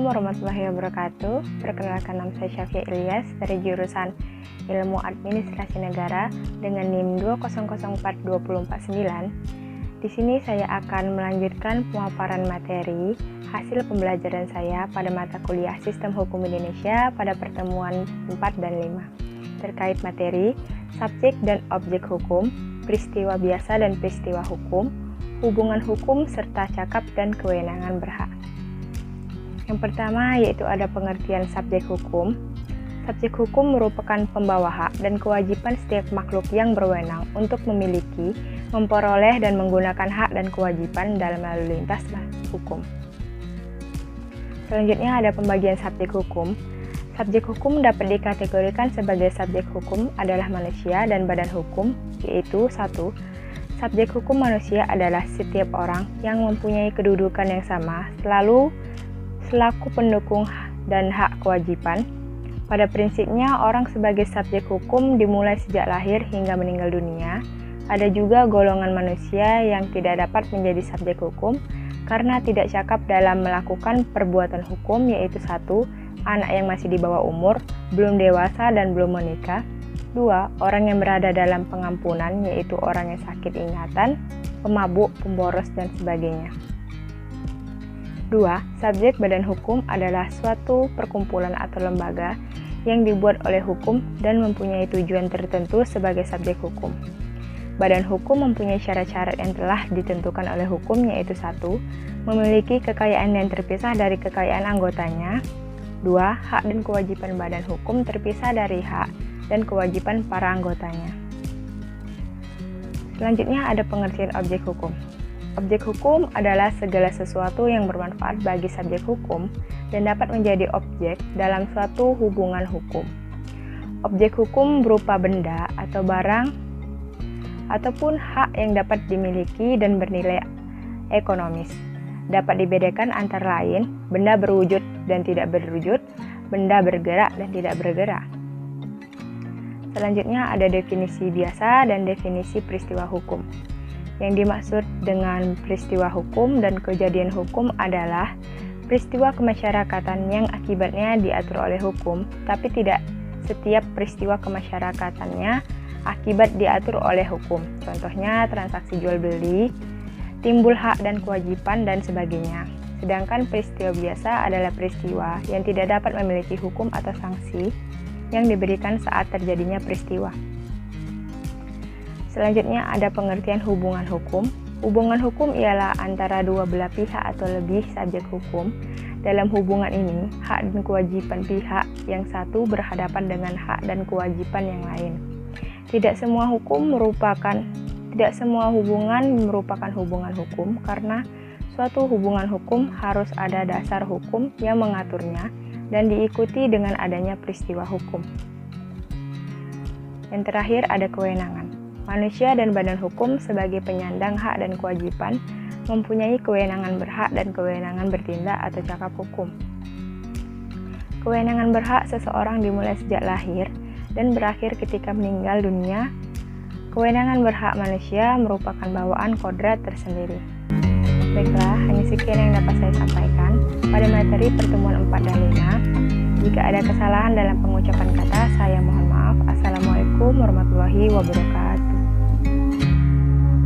warahmatullahi wabarakatuh. Perkenalkan, nama saya Syafia Ilyas dari jurusan Ilmu Administrasi Negara dengan NIM 2004249. Di sini saya akan melanjutkan pemaparan materi hasil pembelajaran saya pada mata kuliah Sistem Hukum Indonesia pada pertemuan 4 dan 5 terkait materi subjek dan objek hukum, peristiwa biasa dan peristiwa hukum, hubungan hukum, serta cakap dan kewenangan berhak. Yang pertama yaitu ada pengertian subjek hukum. Subjek hukum merupakan pembawa hak dan kewajiban setiap makhluk yang berwenang untuk memiliki, memperoleh, dan menggunakan hak dan kewajiban dalam lalu lintas hukum. Selanjutnya ada pembagian subjek hukum. Subjek hukum dapat dikategorikan sebagai subjek hukum adalah manusia dan badan hukum, yaitu 1. Subjek hukum manusia adalah setiap orang yang mempunyai kedudukan yang sama, selaku pendukung dan hak kewajiban. Pada prinsipnya, orang sebagai subjek hukum dimulai sejak lahir hingga meninggal dunia. Ada juga golongan manusia yang tidak dapat menjadi subjek hukum karena tidak cakap dalam melakukan perbuatan hukum, yaitu 1. Anak yang masih di bawah umur, belum dewasa dan belum menikah. 2. Orang yang berada dalam pengampunan, yaitu orang yang sakit ingatan, pemabuk, pemboros, dan sebagainya. 2. Subjek badan hukum adalah suatu perkumpulan atau lembaga yang dibuat oleh hukum dan mempunyai tujuan tertentu sebagai subjek hukum. Badan hukum mempunyai syarat-syarat yang telah ditentukan oleh hukum, yaitu 1. Memiliki kekayaan yang terpisah dari kekayaan anggotanya. 2. Hak dan kewajiban badan hukum terpisah dari hak dan kewajiban para anggotanya. Selanjutnya ada pengertian objek hukum. Objek hukum adalah segala sesuatu yang bermanfaat bagi subjek hukum dan dapat menjadi objek dalam suatu hubungan hukum. Objek hukum berupa benda atau barang ataupun hak yang dapat dimiliki dan bernilai ekonomis. Dapat dibedakan antara lain benda berwujud dan tidak berwujud, benda bergerak dan tidak bergerak. Selanjutnya ada definisi biasa dan definisi peristiwa hukum. Yang dimaksud dengan peristiwa hukum dan kejadian hukum adalah peristiwa kemasyarakatan yang akibatnya diatur oleh hukum, tapi tidak setiap peristiwa kemasyarakatannya akibat diatur oleh hukum. Contohnya transaksi jual beli, timbul hak dan kewajiban, dan sebagainya. Sedangkan peristiwa biasa adalah peristiwa yang tidak dapat memiliki hukum atau sanksi yang diberikan saat terjadinya peristiwa. Selanjutnya ada pengertian hubungan hukum. Hubungan hukum ialah antara dua belah pihak atau lebih subjek hukum. Dalam hubungan ini, hak dan kewajiban pihak yang satu berhadapan dengan hak dan kewajiban yang lain. Tidak semua hubungan merupakan hubungan hukum karena suatu hubungan hukum harus ada dasar hukum yang mengaturnya dan diikuti dengan adanya peristiwa hukum. Yang terakhir ada kewenangan. Manusia dan badan hukum sebagai penyandang hak dan kewajiban mempunyai kewenangan berhak dan kewenangan bertindak atau cakap hukum. Kewenangan berhak seseorang dimulai sejak lahir dan berakhir ketika meninggal dunia. Kewenangan berhak manusia merupakan bawaan kodrat tersendiri. Baiklah, hanya sekian yang dapat saya sampaikan pada materi pertemuan 4 dan 5. Jika ada kesalahan dalam pengucapan kata, saya mohon maaf. Assalamualaikum warahmatullahi wabarakatuh.